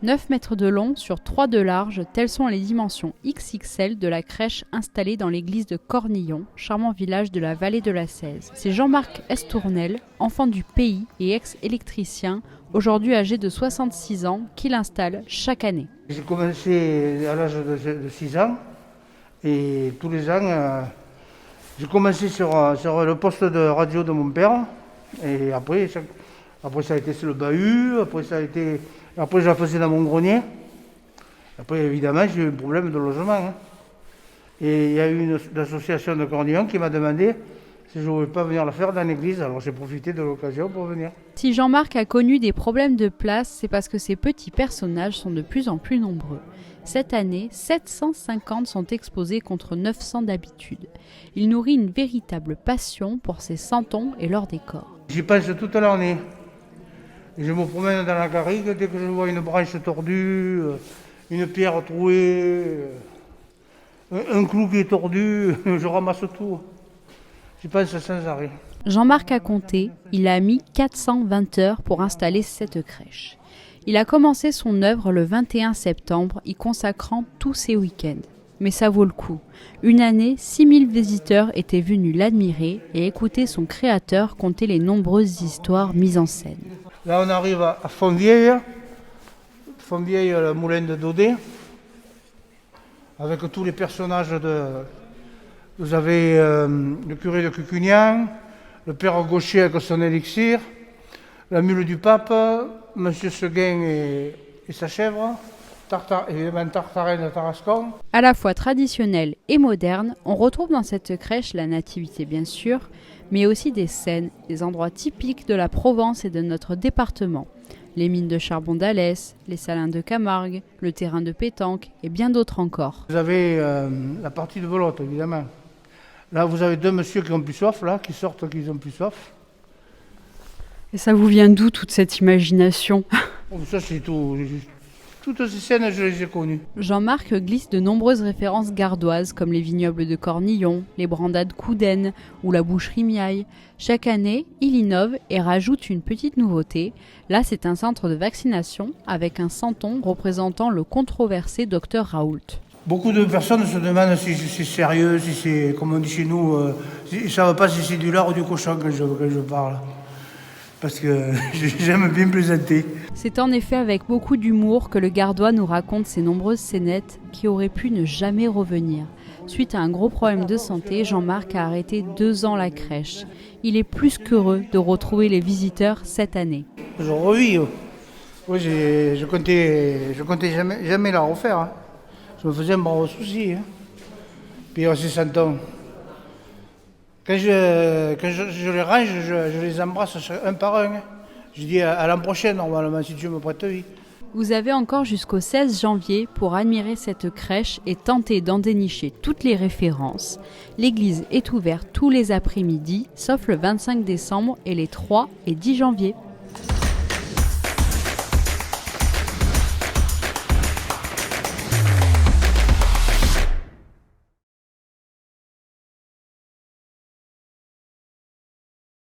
9 mètres de long sur 3 de large, telles sont les dimensions XXL de la crèche installée dans l'église de Cornillon, charmant village de la vallée de la Cèze. C'est Jean-Marc Estournel, enfant du pays et ex-électricien, aujourd'hui âgé de 66 ans, qui l'installe chaque année. J'ai commencé à l'âge de 6 ans et tous les ans, j'ai commencé sur le poste de radio de mon père et après ça a été sur le bahut, après je la faisais dans mon grenier. Après évidemment j'ai eu un problème de logement. Et il y a eu une association de Cornillon qui m'a demandé si je ne voulais pas venir la faire dans l'église, alors j'ai profité de l'occasion pour venir. Si Jean-Marc a connu des problèmes de place, c'est parce que ces petits personnages sont de plus en plus nombreux. Cette année, 750 sont exposés contre 900 d'habitude. Il nourrit une véritable passion pour ses santons et leur décor. J'y pense toute l'année. Je me promène dans la garrigue, dès que je vois une branche tordue, une pierre trouée, un clou qui est tordu, je ramasse tout. J'y pense sans arrêt. Jean-Marc a compté, il a mis 420 heures pour installer cette crèche. Il a commencé son œuvre le 21 septembre, y consacrant tous ses week-ends. Mais ça vaut le coup. Une année, 6000 visiteurs étaient venus l'admirer et écouter son créateur conter les nombreuses histoires mises en scène. Là, on arrive à Fontvieille, le moulin de Daudet, avec tous les personnages Vous avez le curé de Cucugnan, le père Gaucher avec son élixir, la mule du pape, monsieur Seguin et sa chèvre, évidemment Tartarin de Tarascon. À la fois traditionnelle et moderne, on retrouve dans cette crèche la nativité bien sûr, mais aussi des scènes, des endroits typiques de la Provence et de notre département. Les mines de charbon d'Alès, les salins de Camargue, le terrain de pétanque et bien d'autres encore. Vous avez la partie de belote évidemment. Là vous avez deux messieurs qui ont plus soif, là, qui sortent qu'ils ont plus soif. Et ça vous vient d'où toute cette imagination? Ça c'est tout. Toutes ces scènes, je les ai connues. Jean-Marc glisse de nombreuses références gardoises comme les vignobles de Cornillon, les brandades Coudaine ou la boucherie Miaille. Chaque année, il innove et rajoute une petite nouveauté. Là, c'est un centre de vaccination avec un santon représentant le controversé Dr Raoult. Beaucoup de personnes se demandent si c'est sérieux, si c'est, comme on dit chez nous, ils ne savent pas si c'est du lard ou du cochon quand je parle. Parce que j'aime bien plaisanter. C'est en effet avec beaucoup d'humour que le Gardois nous raconte ces nombreuses scénettes qui auraient pu ne jamais revenir. Suite à un gros problème de santé, Jean-Marc a arrêté 2 ans la crèche. Il est plus qu'heureux de retrouver les visiteurs cette année. Je revis. Oui, je comptais jamais la refaire. Hein. Je me faisais un gros souci. Hein. Puis c'est santons. Quand je les range, je les embrasse un par un. Je dis à l'an prochain, normalement, si Dieu me prête vie. Vous avez encore jusqu'au 16 janvier pour admirer cette crèche et tenter d'en dénicher toutes les références. L'église est ouverte tous les après-midi, sauf le 25 décembre et les 3 et 10 janvier.